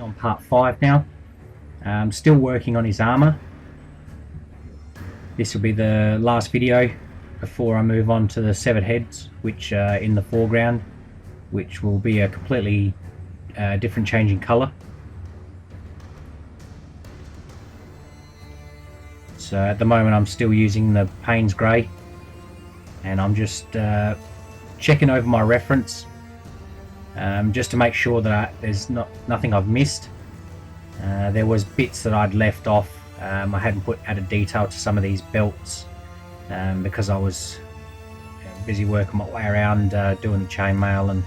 On part 5 now. I'm still working on his armour. This will be the last video before I move on to the severed heads, which are in the foreground, which will be a completely different changing colour. So at the moment I'm still using the Payne's Grey, and I'm just checking over my reference just to make sure that there's nothing I've missed. There was bits that I'd left off. I hadn't added detail to some of these belts because I was busy working my way around doing the chainmail, and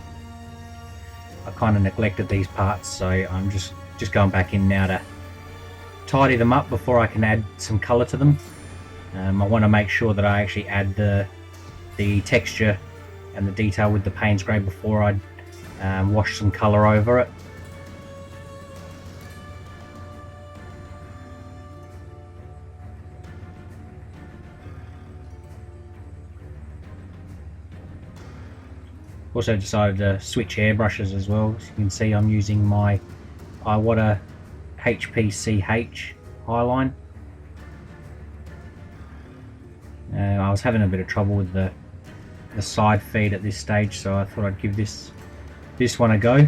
I kind of neglected these parts. So I'm just going back in now to tidy them up before I can add some colour to them. I want to make sure that I actually add the texture and the detail with the Payne's Grey before I wash some colour over it. Also decided to switch airbrushes as well. As you can see, I'm using my Iwata HPCH highline. I was having a bit of trouble with the side feed at this stage, so I thought I'd give this one a go.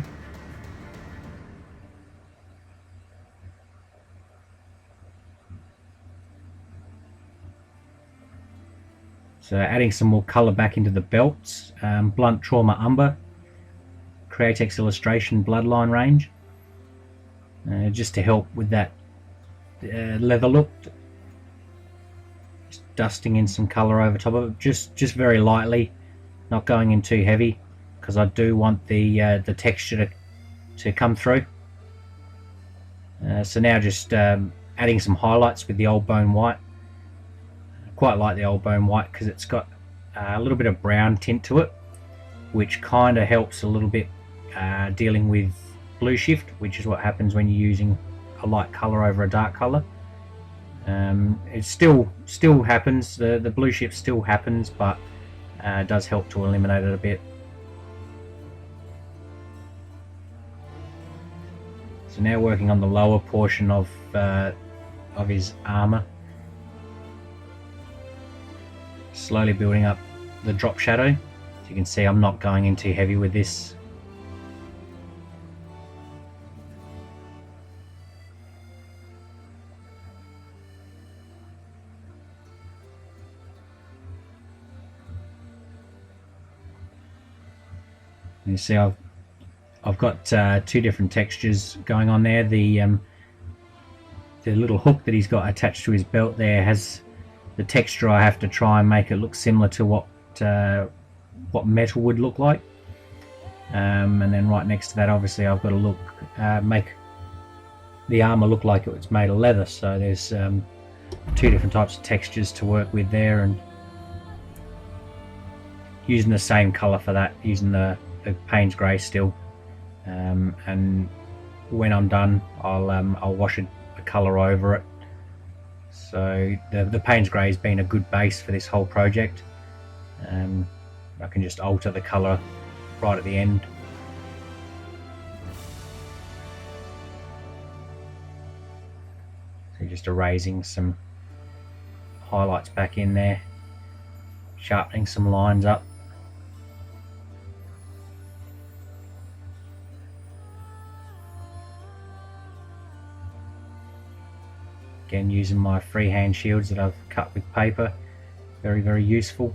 So adding some more colour back into the belts. Blunt Trauma Umber, Createx Illustration Bloodline range, just to help with that leather look. Just dusting in some colour over top of it, just very lightly, not going in too heavy, because I do want the texture to come through. So now just adding some highlights with the Old Bone White. Quite like the Old Bone White because it's got a little bit of brown tint to it, which kind of helps a little bit dealing with blue shift, which is what happens when you're using a light colour over a dark colour. It still happens, the blue shift still happens, but it does help to eliminate it a bit. So now working on the lower portion of his armour. Slowly building up the drop shadow. As you can see, I'm not going in too heavy with this. You see, I've got two different textures going on there. The little hook that he's got attached to his belt there has the texture. I have to try and make it look similar to what metal would look like, and then right next to that, obviously, I've got to make the armor look like it was made of leather. So there's two different types of textures to work with there, and using the same color for that, using the Payne's Grey still. And when I'm done, I'll wash a color over it. So the Payne's Grey has been a good base for this whole project. I can just alter the colour right at the end. So just erasing some highlights back in there, sharpening some lines up. Again, using my freehand shields that I've cut with paper, very useful.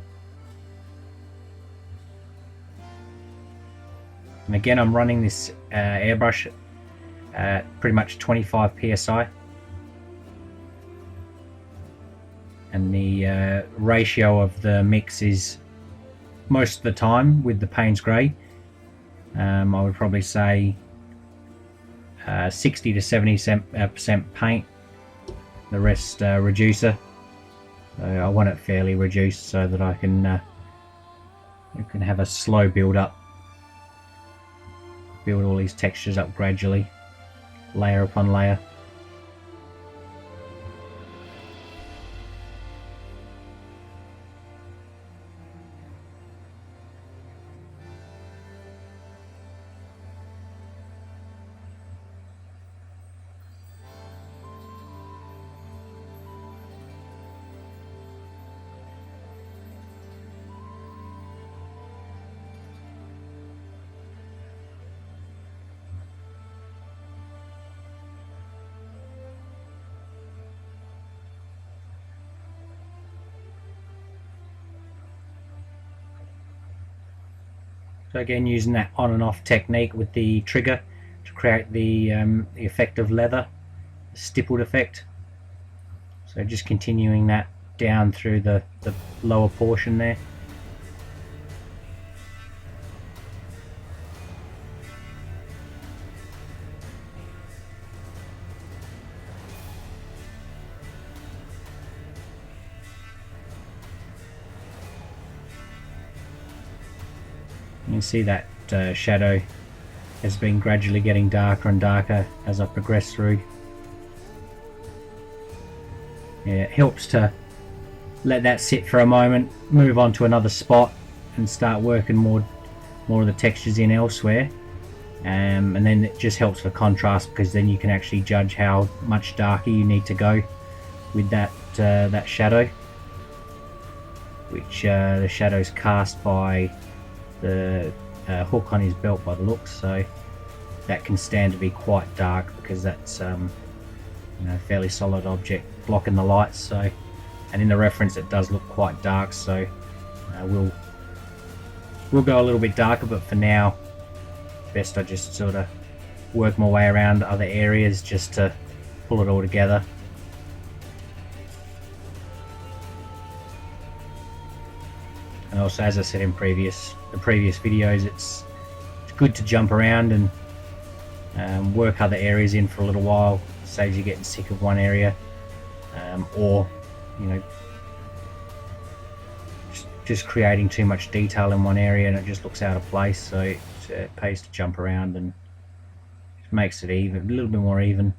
And again, I'm running this airbrush at pretty much 25 psi, and the ratio of the mix is, most of the time with the Payne's Grey, I would probably say 60 to 70% paint, the rest reducer. So I want it fairly reduced so that I can have a slow build up, build all these textures up gradually, layer upon layer. So again, using that on and off technique with the trigger to create the effect of leather, the stippled effect. So just continuing that down through the lower portion there. You can see that shadow has been gradually getting darker and darker as I progress through. Yeah, it helps to let that sit for a moment, move on to another spot and start working more of the textures in elsewhere, and then it just helps for contrast, because then you can actually judge how much darker you need to go with that that shadow, which the shadow's cast by the hook on his belt by the looks, so that can stand to be quite dark because that's fairly solid object blocking the lights. So, and in the reference it does look quite dark, so we'll go a little bit darker, but for now best I just sort of work my way around other areas just to pull it all together. And also, as I said in the previous videos, it's good to jump around and work other areas in for a little while. Saves you getting sick of one area, or just creating too much detail in one area and it just looks out of place. So it pays to jump around and makes it even, a little bit more even.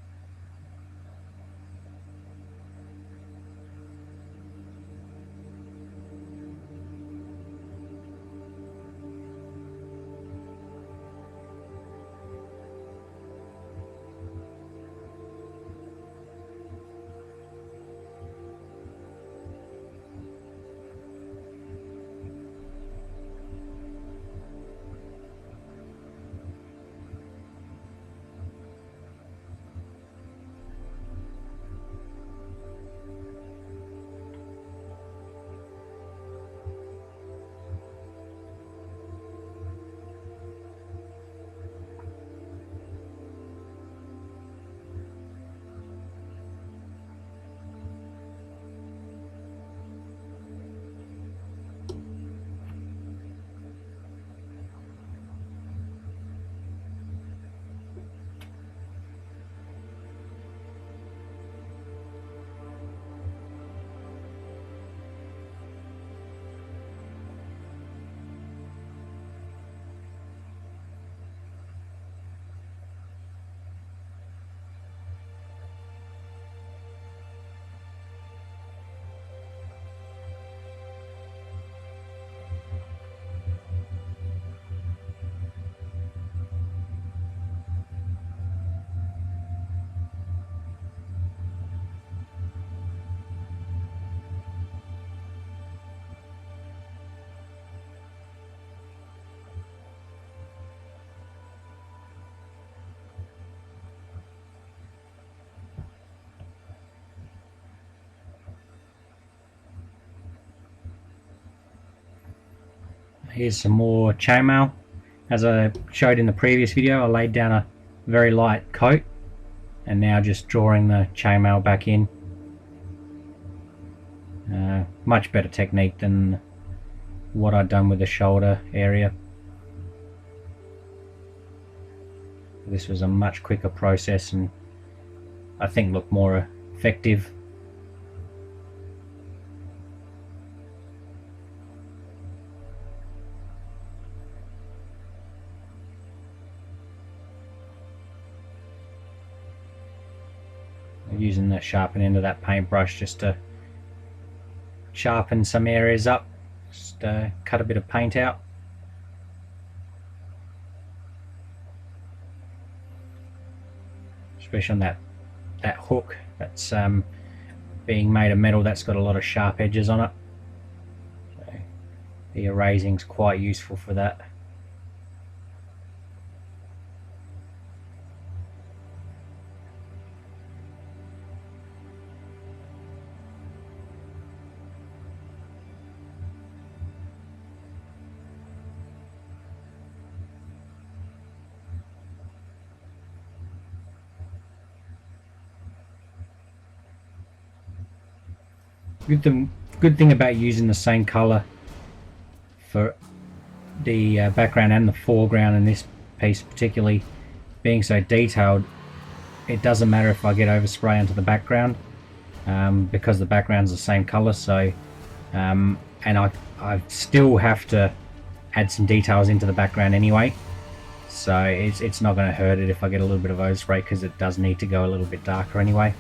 Here's some more chainmail. As I showed in the previous video, I laid down a very light coat and now just drawing the chainmail back in. Much better technique than what I'd done with the shoulder area. This was a much quicker process and I think looked more effective. Using the sharpen end of that paintbrush just to sharpen some areas up, just cut a bit of paint out. Especially on that hook that's being made of metal, that's got a lot of sharp edges on it. So the erasing's quite useful for that. good thing about using the same color for the background and the foreground in this piece, particularly being so detailed, it doesn't matter if I get overspray onto the background, because the background's the same color. So and I still have to add some details into the background anyway, so it's not going to hurt it if I get a little bit of overspray, because it does need to go a little bit darker anyway.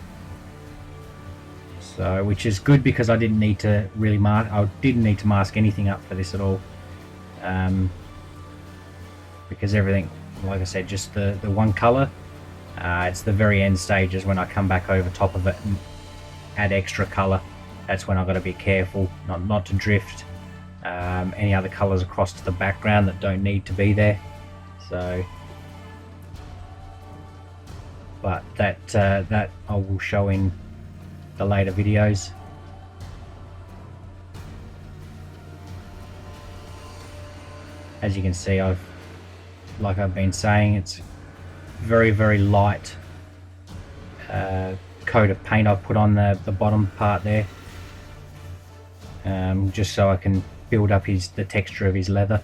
So, which is good, because I didn't need to really mask anything up for this at all, because everything, like I said, just the one color. It's the very end stages when I come back over top of it and add extra color. That's when I've got to be careful not to drift any other colors across to the background that don't need to be there. So, but that I will show in the later videos. As you can see, like I've been saying, it's very, very light coat of paint I've put on the bottom part there, just so I can build up the texture of his leather.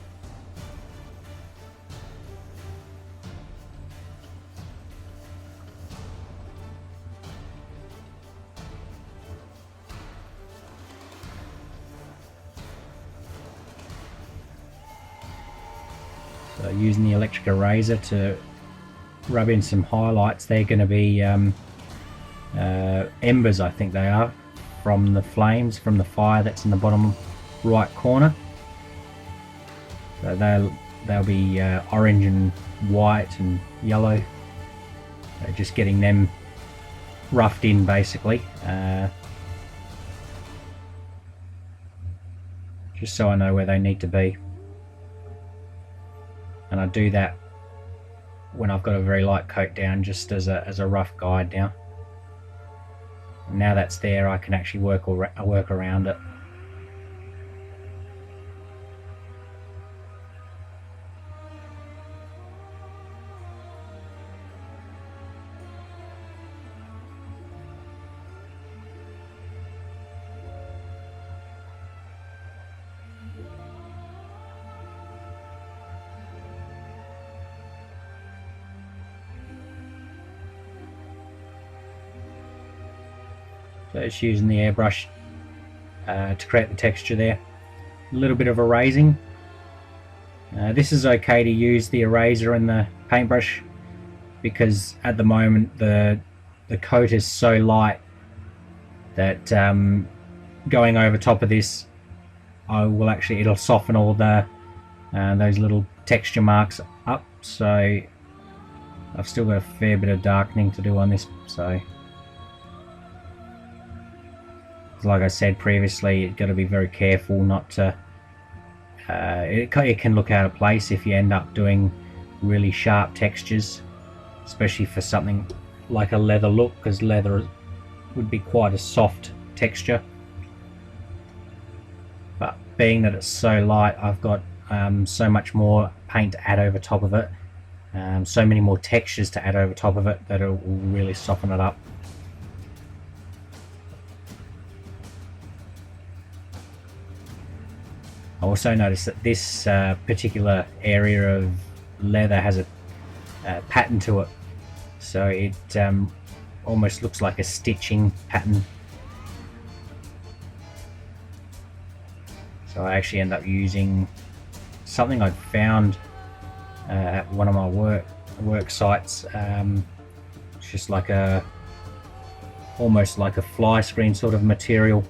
So using the electric eraser to rub in some highlights. They're going to be embers, I think they are, from the flames, from the fire that's in the bottom right corner. So they'll be orange and white and yellow. So just getting them roughed in, basically, just so I know where they need to be. And I do that when I've got a very light coat down, just as a rough guide now. Now that's there, I can actually work around it. So it's using the airbrush to create the texture there. A little bit of erasing. This is okay to use the eraser and the paintbrush, because at the moment the coat is so light that going over top of this, it'll soften all the those little texture marks up. So I've still got a fair bit of darkening to do on this. So, like I said previously, you've got to be very careful not to it can look out of place if you end up doing really sharp textures, especially for something like a leather look, because leather would be quite a soft texture. But being that it's so light, I've got so much more paint to add over top of it, so many more textures to add over top of it, that it will really soften it up. I also noticed that this particular area of leather has a pattern to it, so it almost looks like a stitching pattern. So I actually end up using something I'd found at one of my work sites. It's just like almost like a fly screen sort of material.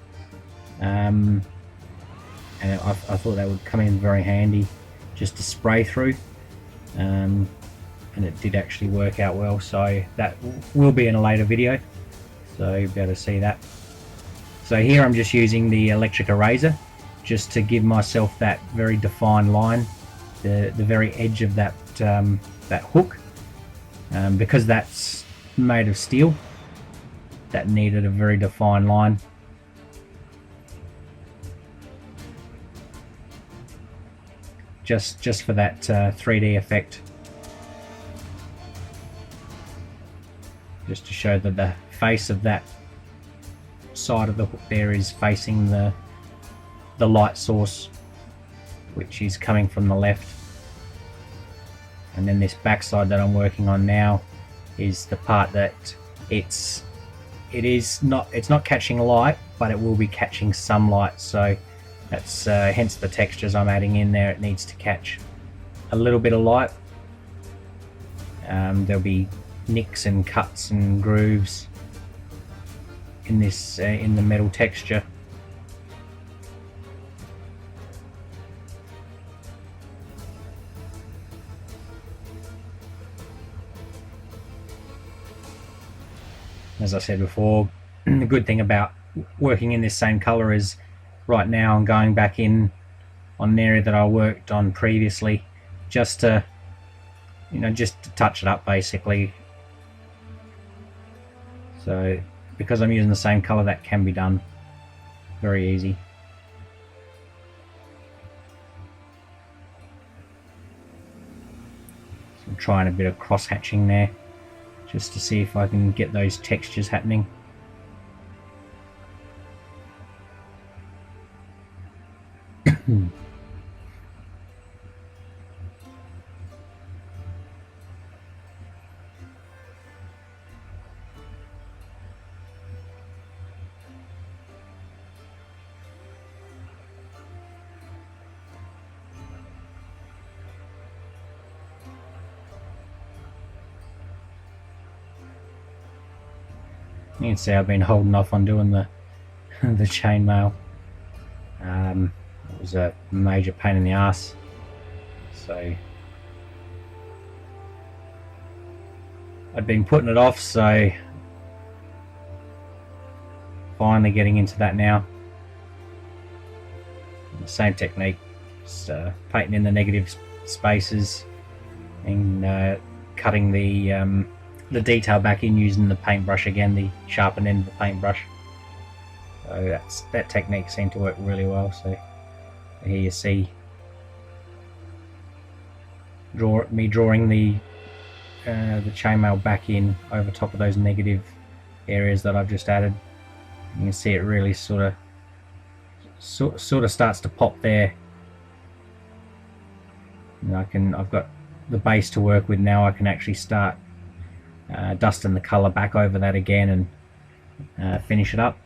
And I thought that would come in very handy just to spray through, and it did actually work out well. So that will be in a later video, so you'll be able to see that. So here I'm just using the electric eraser just to give myself that very defined line, the very edge of that that hook, because that's made of steel. That needed a very defined line. Just for that 3D effect, just to show that the face of that side of the hook there is facing the light source, which is coming from the left, and then this back side that I'm working on now is the part that it's not catching light, but it will be catching some light, so that's hence the textures I'm adding in there. It needs to catch a little bit of light. There'll be nicks and cuts and grooves in this in the metal texture. As I said before, the good thing about working in this same color is right now I'm going back in on an area that I worked on previously, just to touch it up basically. So because I'm using the same color, that can be done very easy. So I'm trying a bit of cross hatching there, just to see if I can get those textures happening. You can see I've been holding off on doing the chainmail. It was a major pain in the ass, so I'd been putting it off, so finally getting into that now. The same technique, just painting in the negative spaces and cutting the detail back in using the paintbrush again, the sharpened end of the paintbrush. So that technique seemed to work really well. So here you see me drawing the chainmail back in over top of those negative areas that I've just added. You can see it really sort of starts to pop there. And I've got the base to work with now. I can actually start dusting the color back over that again and finish it up.